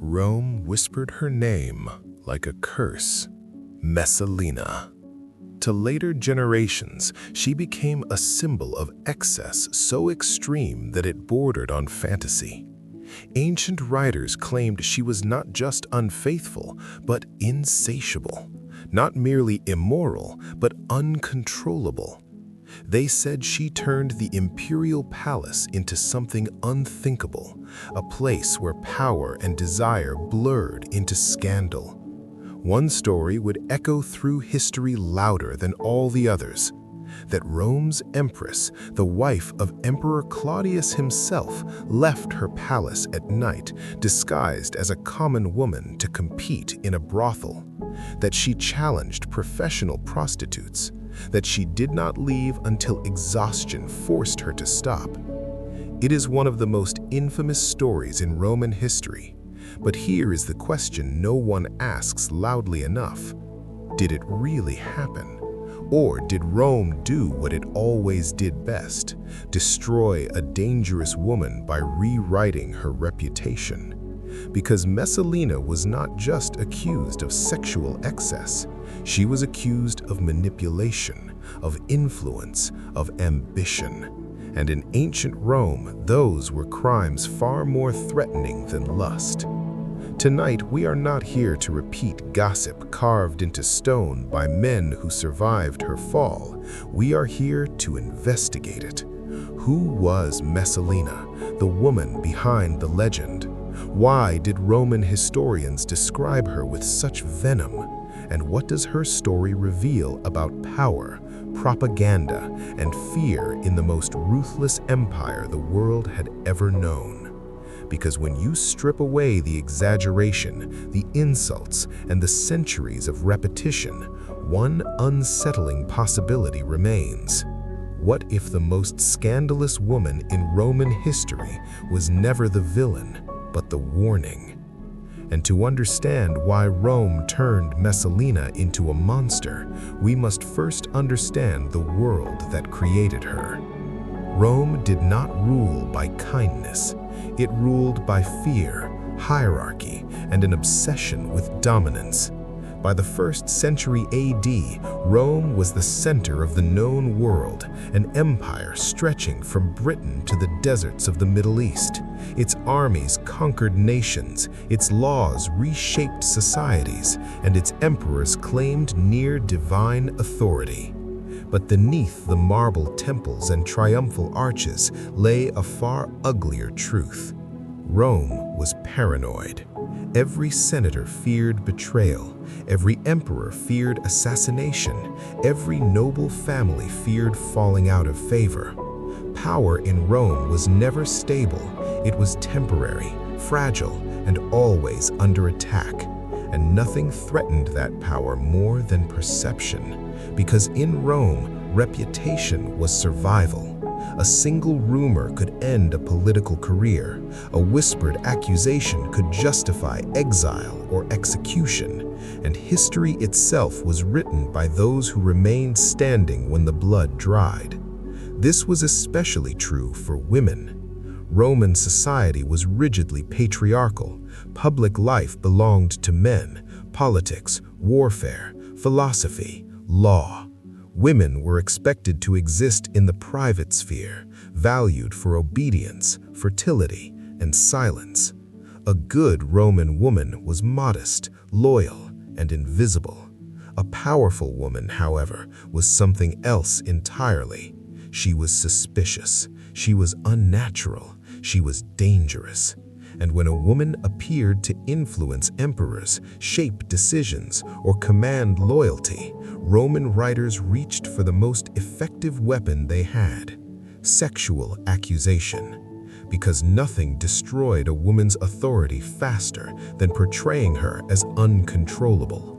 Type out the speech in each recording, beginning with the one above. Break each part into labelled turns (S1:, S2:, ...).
S1: Rome whispered her name like a curse, Messalina. To later generations, she became a symbol of excess so extreme that it bordered on fantasy. Ancient writers claimed she was not just unfaithful, but insatiable, not merely immoral, but uncontrollable. They said she turned the imperial palace into something unthinkable, a place where power and desire blurred into scandal. One story would echo through history louder than all the others, that Rome's Empress, the wife of Emperor Claudius himself, left her palace at night disguised as a common woman to compete in a brothel, that she challenged professional prostitutes, that she did not leave until exhaustion forced her to stop. It is one of the most infamous stories in Roman history, but here is the question no one asks loudly enough. Did it really happen? Or did Rome do what it always did best, destroy a dangerous woman by rewriting her reputation? Because Messalina was not just accused of sexual excess, she was accused of manipulation, of influence, of ambition. And in ancient Rome, those were crimes far more threatening than lust. Tonight, we are not here to repeat gossip carved into stone by men who survived her fall. We are here to investigate it. Who was Messalina, the woman behind the legend? Why did Roman historians describe her with such venom? And what does her story reveal about power, propaganda, and fear in the most ruthless empire the world had ever known? Because when you strip away the exaggeration, the insults, and the centuries of repetition, one unsettling possibility remains. What if the most scandalous woman in Roman history was never the villain, but the warning? And to understand why Rome turned Messalina into a monster, we must first understand the world that created her. Rome did not rule by kindness. It ruled by fear, hierarchy, and an obsession with dominance. By the 1st century AD, Rome was the center of the known world, an empire stretching from Britain to the deserts of the Middle East. Its armies conquered nations, its laws reshaped societies, and its emperors claimed near divine authority. But beneath the marble temples and triumphal arches lay a far uglier truth. Rome was paranoid. Every senator feared betrayal. Every emperor feared assassination. Every noble family feared falling out of favor. Power in Rome was never stable. It was temporary, fragile, and always under attack. And nothing threatened that power more than perception. Because in Rome, reputation was survival. A single rumor could end a political career. A whispered accusation could justify exile or execution. And history itself was written by those who remained standing when the blood dried. This was especially true for women. Roman society was rigidly patriarchal. Public life belonged to men. Politics, warfare, philosophy, law. Women were expected to exist in the private sphere, valued for obedience, fertility, and silence. A good Roman woman was modest, loyal, and invisible. A powerful woman, however, was something else entirely. She was suspicious. She was unnatural. She was dangerous. And when a woman appeared to influence emperors, shape decisions, or command loyalty, Roman writers reached for the most effective weapon they had: sexual accusation. Because nothing destroyed a woman's authority faster than portraying her as uncontrollable.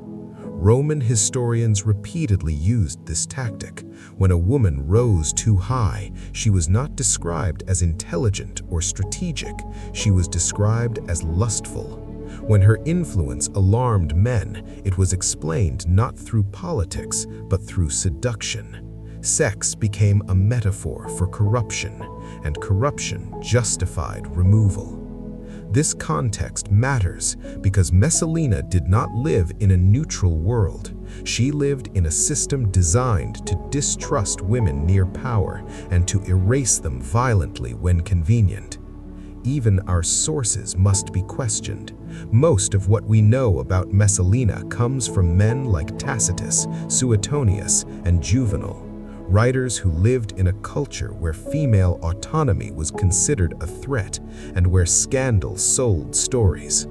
S1: Roman historians repeatedly used this tactic. When a woman rose too high, she was not described as intelligent or strategic. She was described as lustful. When her influence alarmed men, it was explained not through politics, but through seduction. Sex became a metaphor for corruption, and corruption justified removal. This context matters because Messalina did not live in a neutral world. She lived in a system designed to distrust women near power and to erase them violently when convenient. Even our sources must be questioned. Most of what we know about Messalina comes from men like Tacitus, Suetonius, and Juvenal, writers who lived in a culture where female autonomy was considered a threat and where scandal sold stories.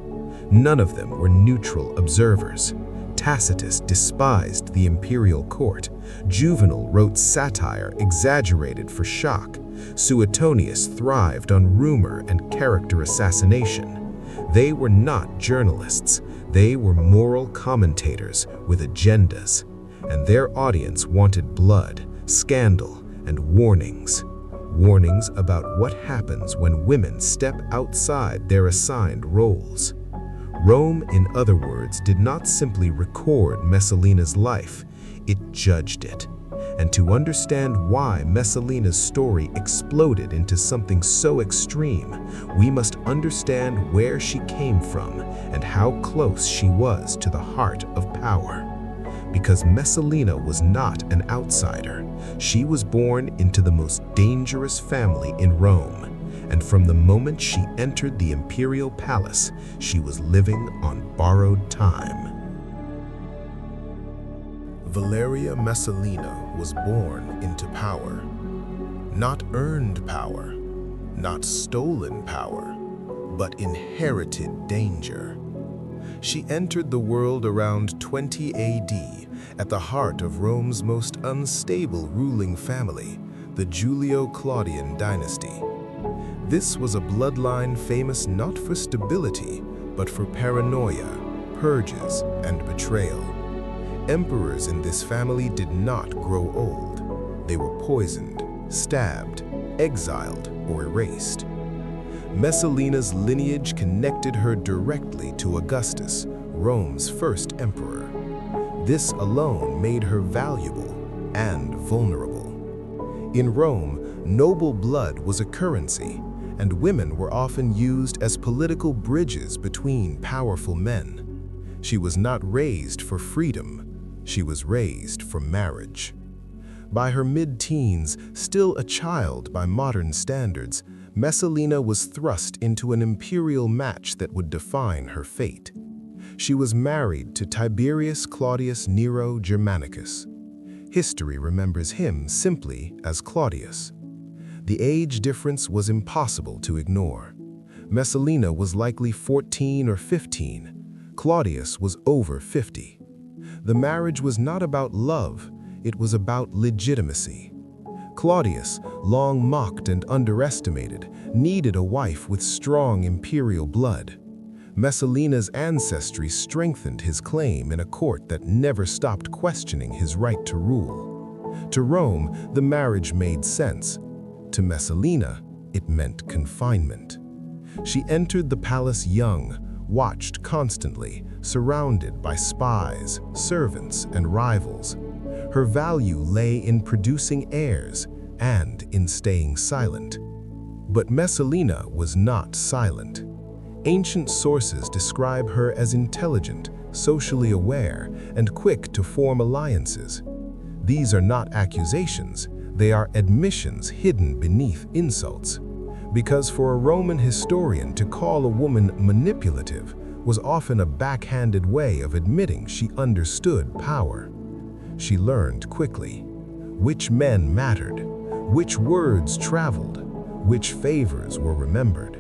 S1: None of them were neutral observers. Tacitus despised the imperial court. Juvenal wrote satire exaggerated for shock. Suetonius thrived on rumor and character assassination. They were not journalists. They were moral commentators with agendas, and their audience wanted blood, scandal, and warnings. Warnings about what happens when women step outside their assigned roles. Rome, in other words, did not simply record Messalina's life, it judged it. And to understand why Messalina's story exploded into something so extreme, we must understand where she came from and how close she was to the heart of power. Because Messalina was not an outsider, she was born into the most dangerous family in Rome. And from the moment she entered the imperial palace, she was living on borrowed time. Valeria Messalina was born into power. Not earned power, not stolen power, but inherited danger. She entered the world around 20 AD at the heart of Rome's most unstable ruling family, the Julio-Claudian dynasty. This was a bloodline famous not for stability, but for paranoia, purges, and betrayal. Emperors in this family did not grow old. They were poisoned, stabbed, exiled, or erased. Messalina's lineage connected her directly to Augustus, Rome's first emperor. This alone made her valuable and vulnerable. In Rome, noble blood was a currency, and women were often used as political bridges between powerful men. She was not raised for freedom, she was raised for marriage. By her mid-teens, still a child by modern standards, Messalina was thrust into an imperial match that would define her fate. She was married to Tiberius Claudius Nero Germanicus. History remembers him simply as Claudius. The age difference was impossible to ignore. Messalina was likely 14 or 15. Claudius was over 50. The marriage was not about love, it was about legitimacy. Claudius, long mocked and underestimated, needed a wife with strong imperial blood. Messalina's ancestry strengthened his claim in a court that never stopped questioning his right to rule. To Rome, the marriage made sense. To Messalina, it meant confinement. She entered the palace young, watched constantly, surrounded by spies, servants, and rivals. Her value lay in producing heirs and in staying silent. But Messalina was not silent. Ancient sources describe her as intelligent, socially aware, and quick to form alliances. These are not accusations, they are admissions hidden beneath insults. Because for a Roman historian to call a woman manipulative was often a backhanded way of admitting she understood power. She learned quickly which men mattered, which words traveled, which favors were remembered.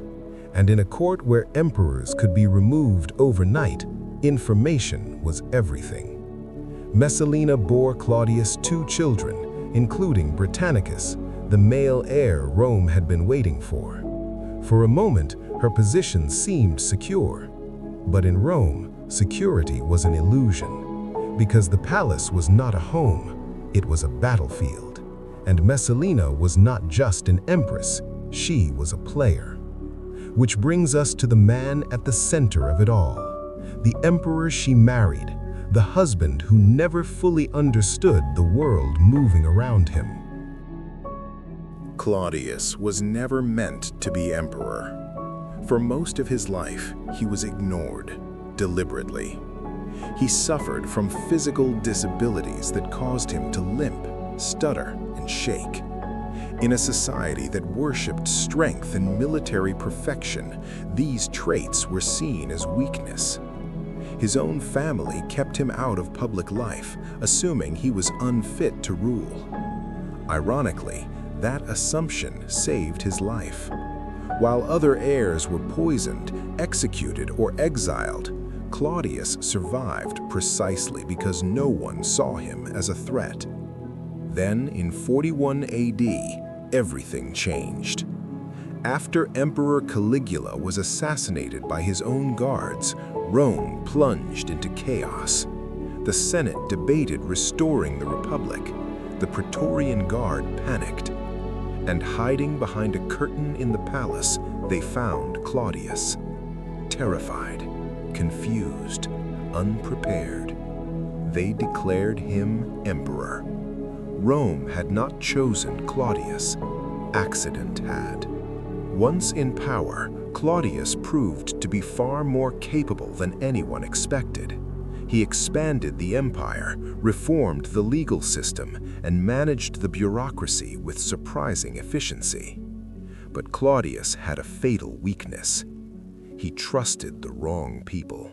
S1: And in a court where emperors could be removed overnight, information was everything. Messalina bore Claudius 2 children, including Britannicus, the male heir Rome had been waiting for. For a moment, her position seemed secure. But in Rome, security was an illusion, because the palace was not a home, it was a battlefield. And Messalina was not just an empress, she was a player. Which brings us to the man at the center of it all, the emperor she married, the husband who never fully understood the world moving around him. Claudius was never meant to be emperor. For most of his life, he was ignored, deliberately. He suffered from physical disabilities that caused him to limp, stutter, and shake. In a society that worshipped strength and military perfection, these traits were seen as weakness. His own family kept him out of public life, assuming he was unfit to rule. Ironically, that assumption saved his life. While other heirs were poisoned, executed, or exiled, Claudius survived precisely because no one saw him as a threat. Then, in 41 AD, everything changed. After Emperor Caligula was assassinated by his own guards, Rome plunged into chaos. The Senate debated restoring the Republic. The Praetorian Guard panicked. And hiding behind a curtain in the palace, they found Claudius. Terrified, confused, unprepared, they declared him emperor. Rome had not chosen Claudius. Accident had. Once in power, Claudius proved to be far more capable than anyone expected. He expanded the empire, reformed the legal system, and managed the bureaucracy with surprising efficiency. But Claudius had a fatal weakness. He trusted the wrong people.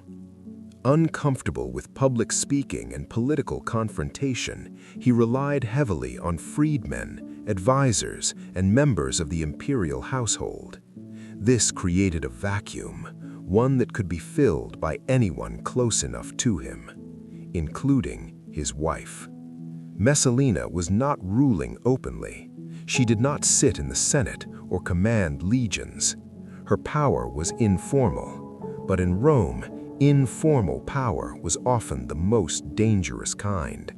S1: Uncomfortable with public speaking and political confrontation, he relied heavily on freedmen, advisors, and members of the imperial household. This created a vacuum, one that could be filled by anyone close enough to him, including his wife. Messalina was not ruling openly. She did not sit in the Senate or command legions. Her power was informal, but in Rome, informal power was often the most dangerous kind.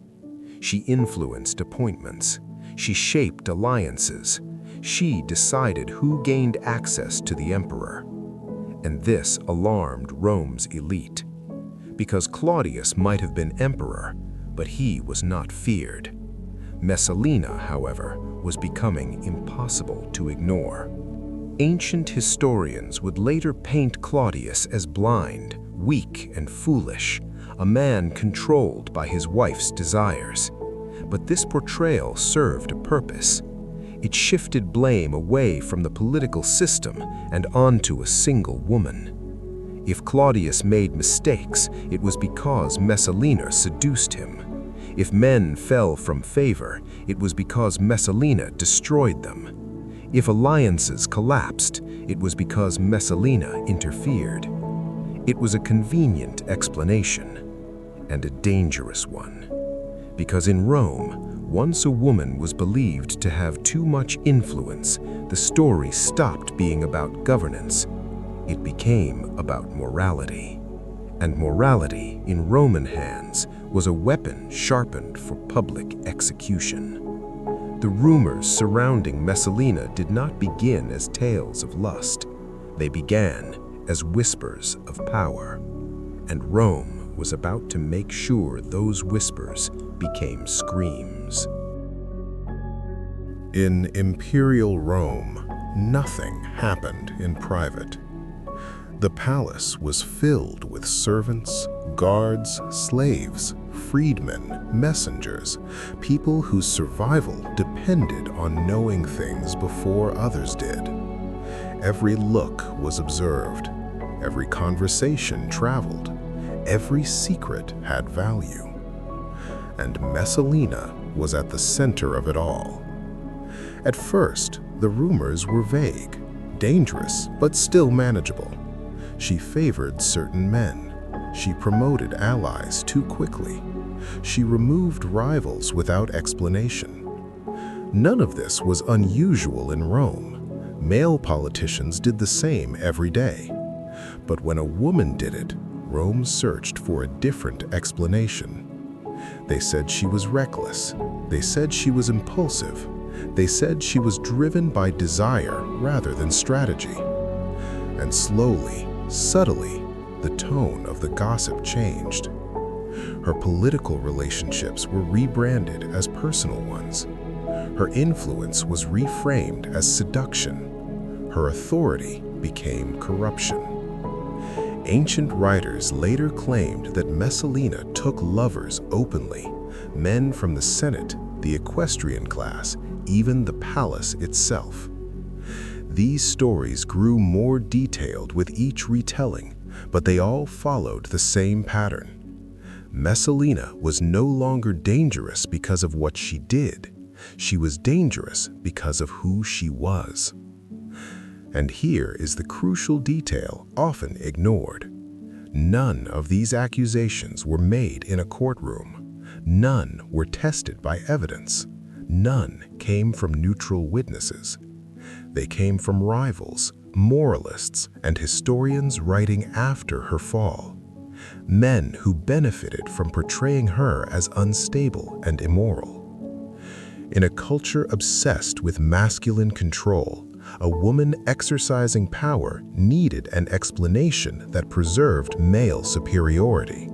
S1: She influenced appointments. She shaped alliances. She decided who gained access to the emperor. And this alarmed Rome's elite. Because Claudius might have been emperor, but he was not feared. Messalina, however, was becoming impossible to ignore. Ancient historians would later paint Claudius as blind, weak, and foolish, a man controlled by his wife's desires. But this portrayal served a purpose. It shifted blame away from the political system and onto a single woman. If Claudius made mistakes, it was because Messalina seduced him. If men fell from favor, it was because Messalina destroyed them. If alliances collapsed, it was because Messalina interfered. It was a convenient explanation, and a dangerous one. Because in Rome, once a woman was believed to have too much influence, the story stopped being about governance. It became about morality. And morality, in Roman hands, was a weapon sharpened for public execution. The rumors surrounding Messalina did not begin as tales of lust. They began as whispers of power. And Rome was about to make sure those whispers became screams.
S2: In imperial Rome, nothing happened in private. The palace was filled with servants, guards, slaves, freedmen, messengers, people whose survival depended on knowing things before others did. Every look was observed, every conversation traveled, every secret had value. And Messalina was at the center of it all. At first, the rumors were vague, dangerous, but still manageable. She favored certain men. She promoted allies too quickly. She removed rivals without explanation. None of this was unusual in Rome. Male politicians did the same every day. But when a woman did it, Rome searched for a different explanation. They said she was reckless. They said she was impulsive. They said she was driven by desire rather than strategy. And slowly, subtly, the tone of the gossip changed. Her political relationships were rebranded as personal ones. Her influence was reframed as seduction. Her authority became corruption. Ancient writers later claimed that Messalina took lovers openly, men from the Senate, the equestrian class, even the palace itself. These stories grew more detailed with each retelling, but they all followed the same pattern. Messalina was no longer dangerous because of what she did. She was dangerous because of who she was. And here is the crucial detail often ignored. None of these accusations were made in a courtroom. None were tested by evidence. None came from neutral witnesses. They came from rivals, moralists, and historians writing after her fall. Men who benefited from portraying her as unstable and immoral. In a culture obsessed with masculine control, a woman exercising power needed an explanation that preserved male superiority.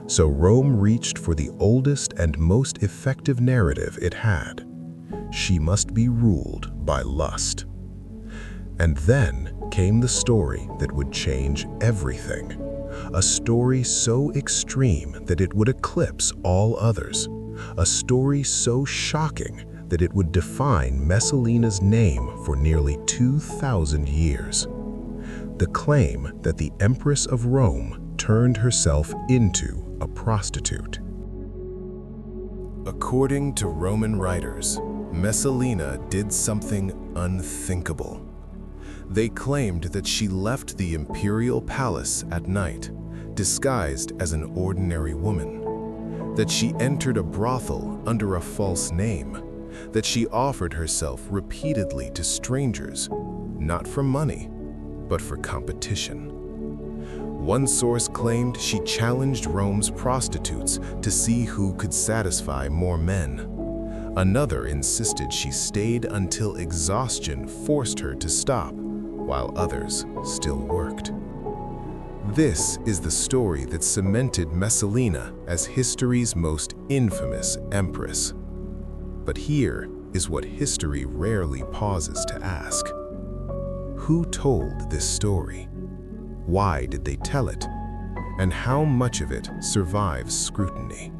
S2: So Rome reached for the oldest and most effective narrative it had. She must be ruled by lust. And then came the story that would change everything. A story so extreme that it would eclipse all others. A story so shocking that it would define Messalina's name for nearly 2,000 years. The claim that the Empress of Rome turned herself into a prostitute.
S1: According to Roman writers, Messalina did something unthinkable. They claimed that she left the imperial palace at night, disguised as an ordinary woman, that she entered a brothel under a false name, that she offered herself repeatedly to strangers, not for money, but for competition. One source claimed she challenged Rome's prostitutes to see who could satisfy more men. Another insisted she stayed until exhaustion forced her to stop, while others still worked. This is the story that cemented Messalina as history's most infamous empress. But here is what history rarely pauses to ask. Who told this story? Why did they tell it? And how much of it survives scrutiny?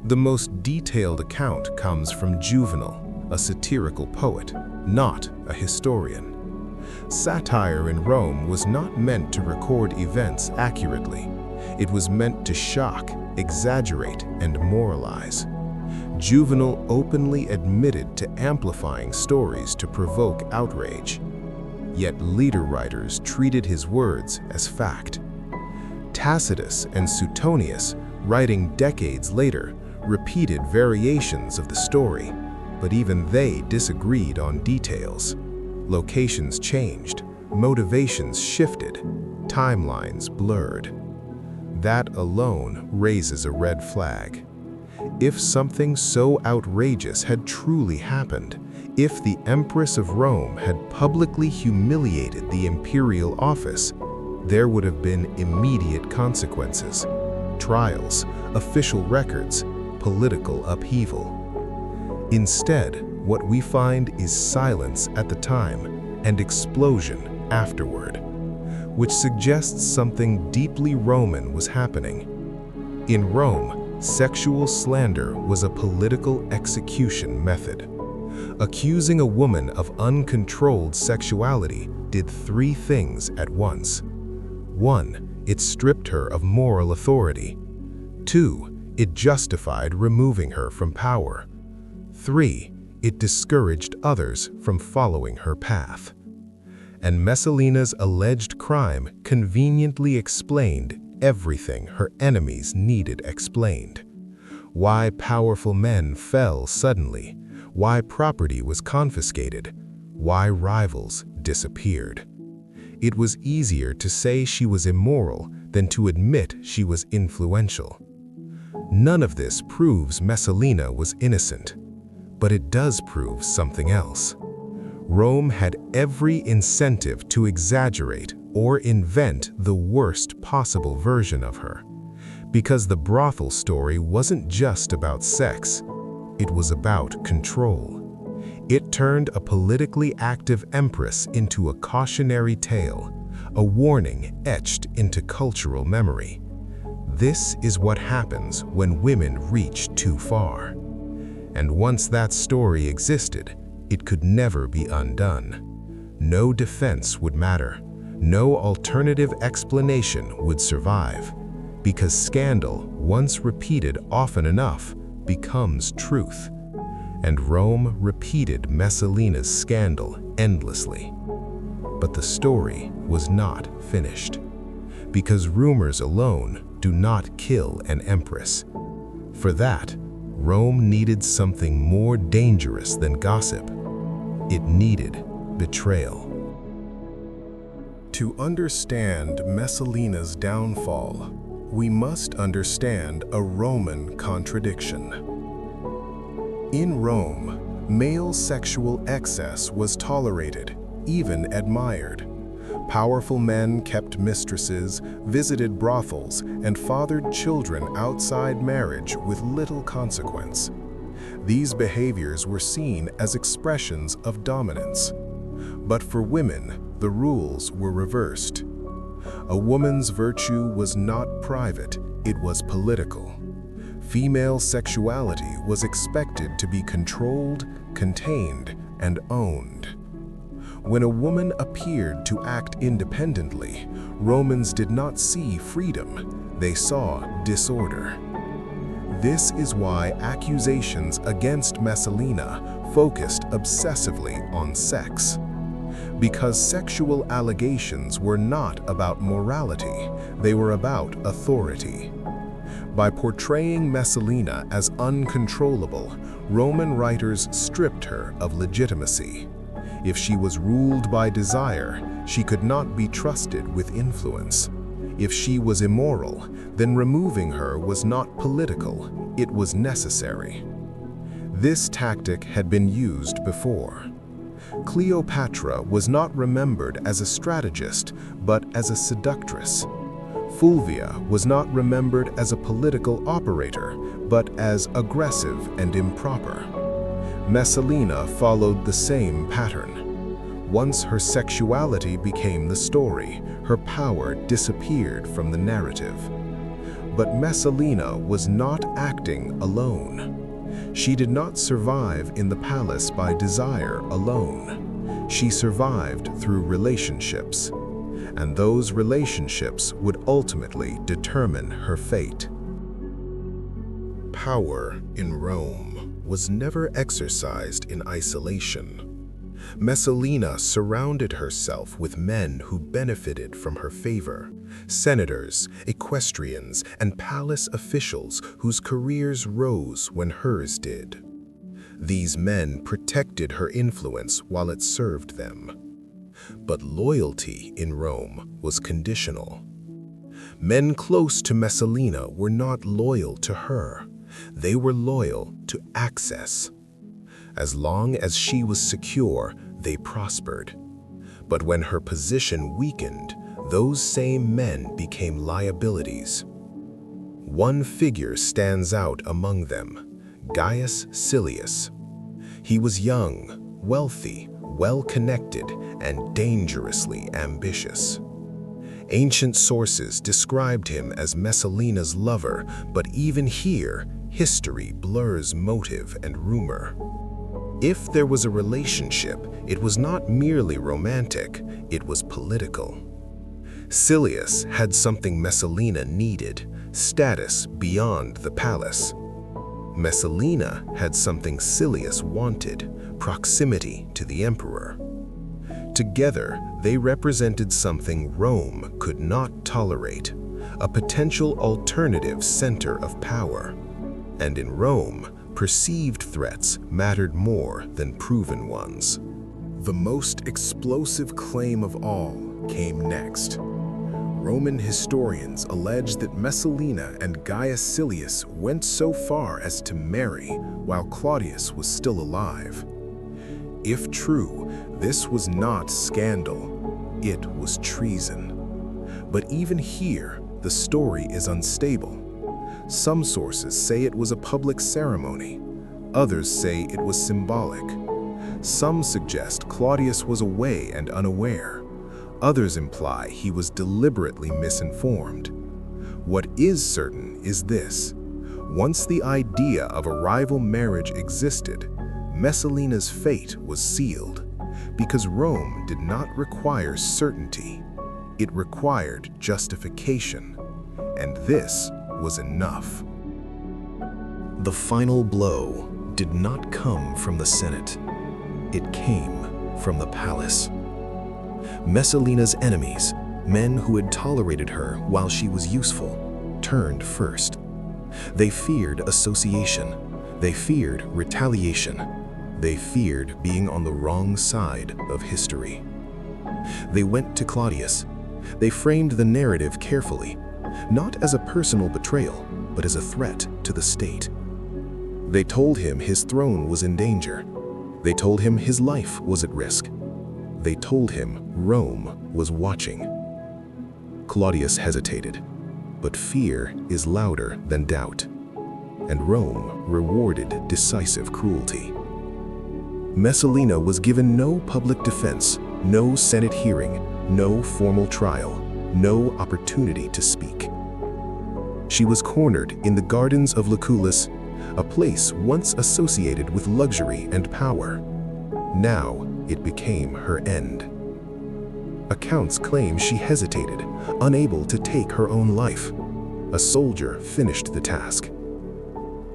S1: The most detailed account comes from Juvenal, a satirical poet, not a historian. Satire in Rome was not meant to record events accurately. It was meant to shock, exaggerate, and moralize. Juvenal openly admitted to amplifying stories to provoke outrage. Yet leader writers treated his words as fact. Tacitus and Suetonius, writing decades later, repeated variations of the story, but even they disagreed on details. Locations changed, motivations shifted, timelines blurred. That alone raises a red flag. If something so outrageous had truly happened, if the Empress of Rome had publicly humiliated the imperial office, there would have been immediate consequences. Trials, official records, political upheaval. Instead, what we find is silence at the time and explosion afterward, which suggests something deeply Roman was happening. In Rome, sexual slander was a political execution method. Accusing a woman of uncontrolled sexuality did three things at once. 1, it stripped her of moral authority. 2, it justified removing her from power. 3, it discouraged others from following her path. And Messalina's alleged crime conveniently explained everything her enemies needed explained. Why powerful men fell suddenly, why property was confiscated, why rivals disappeared. It was easier to say she was immoral than to admit she was influential. None of this proves Messalina was innocent, but it does prove something else. Rome had every incentive to exaggerate or invent the worst possible version of her, because the brothel story wasn't just about sex, it was about control. It turned a politically active empress into a cautionary tale, a warning etched into cultural memory. This is what happens when women reach too far. And once that story existed, it could never be undone. No defense would matter. No alternative explanation would survive, because scandal, once repeated often enough, becomes truth. And Rome repeated Messalina's scandal endlessly. But the story was not finished, because rumors alone do not kill an empress. For that, Rome needed something more dangerous than gossip. It needed betrayal.
S2: To understand Messalina's downfall, we must understand a Roman contradiction. In Rome, male sexual excess was tolerated, even admired. Powerful men kept mistresses, visited brothels, and fathered children outside marriage with little consequence. These behaviors were seen as expressions of dominance. But for women, the rules were reversed. A woman's virtue was not private, it was political. Female sexuality was expected to be controlled, contained, and owned. When a woman appeared to act independently, Romans did not see freedom, they saw disorder. This is why accusations against Messalina focused obsessively on sex. Because sexual allegations were not about morality, they were about authority. By portraying Messalina as uncontrollable, Roman writers stripped her of legitimacy. If she was ruled by desire, she could not be trusted with influence. If she was immoral, then removing her was not political, it was necessary. This tactic had been used before. Cleopatra was not remembered as a strategist, but as a seductress. Fulvia was not remembered as a political operator, but as aggressive and improper. Messalina followed the same pattern. Once her sexuality became the story, her power disappeared from the narrative. But Messalina was not acting alone. She did not survive in the palace by desire alone. She survived through relationships, and those relationships would ultimately determine her fate. Power in Rome was never exercised in isolation. Messalina surrounded herself with men who benefited from her favor, senators, equestrians, and palace officials whose careers rose when hers did. These men protected her influence while it served them. But loyalty in Rome was conditional. Men close to Messalina were not loyal to her. They were loyal to access. As long as she was secure, they prospered. But when her position weakened, those same men became liabilities. One figure stands out among them, Gaius Silius. He was young, wealthy, well-connected, and dangerously ambitious. Ancient sources described him as Messalina's lover, but even here, history blurs motive and rumor. If there was a relationship, it was not merely romantic, it was political. Silius had something Messalina needed, status beyond the palace. Messalina had something Silius wanted, proximity to the emperor. Together, they represented something Rome could not tolerate, a potential alternative center of power. And in Rome, perceived threats mattered more than proven ones. The most explosive claim of all came next. Roman historians allege that Messalina and Gaius Silius went so far as to marry while Claudius was still alive. If true, this was not scandal, it was treason. But even here, the story is unstable. Some sources say it was a public ceremony. Others say it was symbolic.
S1: Some suggest Claudius was away and unaware. Others imply he was deliberately misinformed. What is certain is this: once the idea of a rival marriage existed, Messalina's fate was sealed, because Rome did not require certainty. It required justification, and this was enough.
S2: The final blow did not come from the Senate. It came from the palace. Messalina's enemies, men who had tolerated her while she was useful, turned first. They feared association. They feared retaliation. They feared being on the wrong side of history. They went to Claudius. They framed the narrative carefully, not as a personal betrayal, but as a threat to the state. They told him his throne was in danger. They told him his life was at risk. They told him Rome was watching. Claudius hesitated, but fear is louder than doubt, and Rome rewarded decisive cruelty. Messalina was given no public defense, no Senate hearing, no formal trial, no opportunity to speak. She was cornered in the gardens of Lucullus, a place once associated with luxury and power. Now it became her end. Accounts claim she hesitated, unable to take her own life. A soldier finished the task.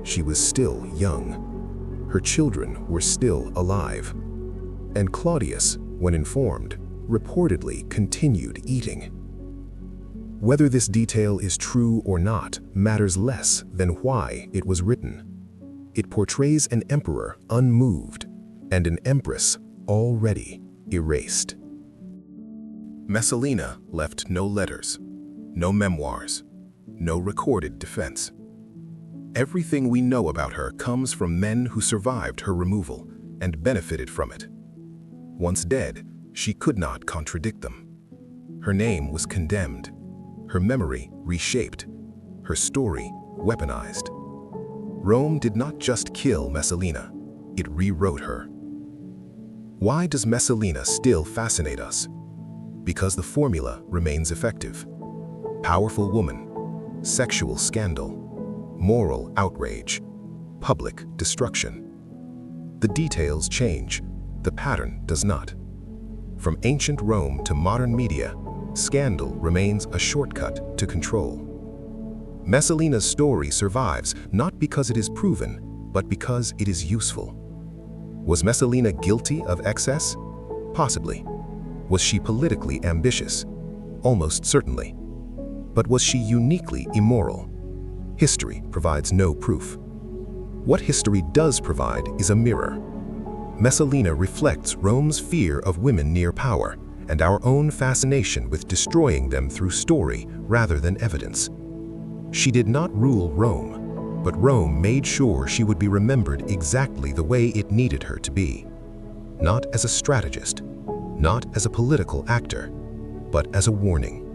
S2: She was still young. Her children were still alive. And Claudius, when informed, reportedly continued eating. Whether this detail is true or not matters less than why it was written. It portrays an emperor unmoved and an empress already erased. Messalina left no letters, no memoirs, no recorded defense. Everything we know about her comes from men who survived her removal and benefited from it. Once dead, she could not contradict them. Her name was condemned, her memory reshaped, her story weaponized. Rome did not just kill Messalina, it rewrote her. Why does Messalina still fascinate us? Because the formula remains effective. Powerful woman, sexual scandal, moral outrage, public destruction. The details change, the pattern does not. From ancient Rome to modern media, scandal remains a shortcut to control. Messalina's story survives not because it is proven, but because it is useful. Was Messalina guilty of excess? Possibly. Was she politically ambitious? Almost certainly. But was she uniquely immoral? History provides no proof. What history does provide is a mirror. Messalina reflects Rome's fear of women near power and our own fascination with destroying them through story rather than evidence. She did not rule Rome, but Rome made sure she would be remembered exactly the way it needed her to be. Not as a strategist, not as a political actor, but as a warning.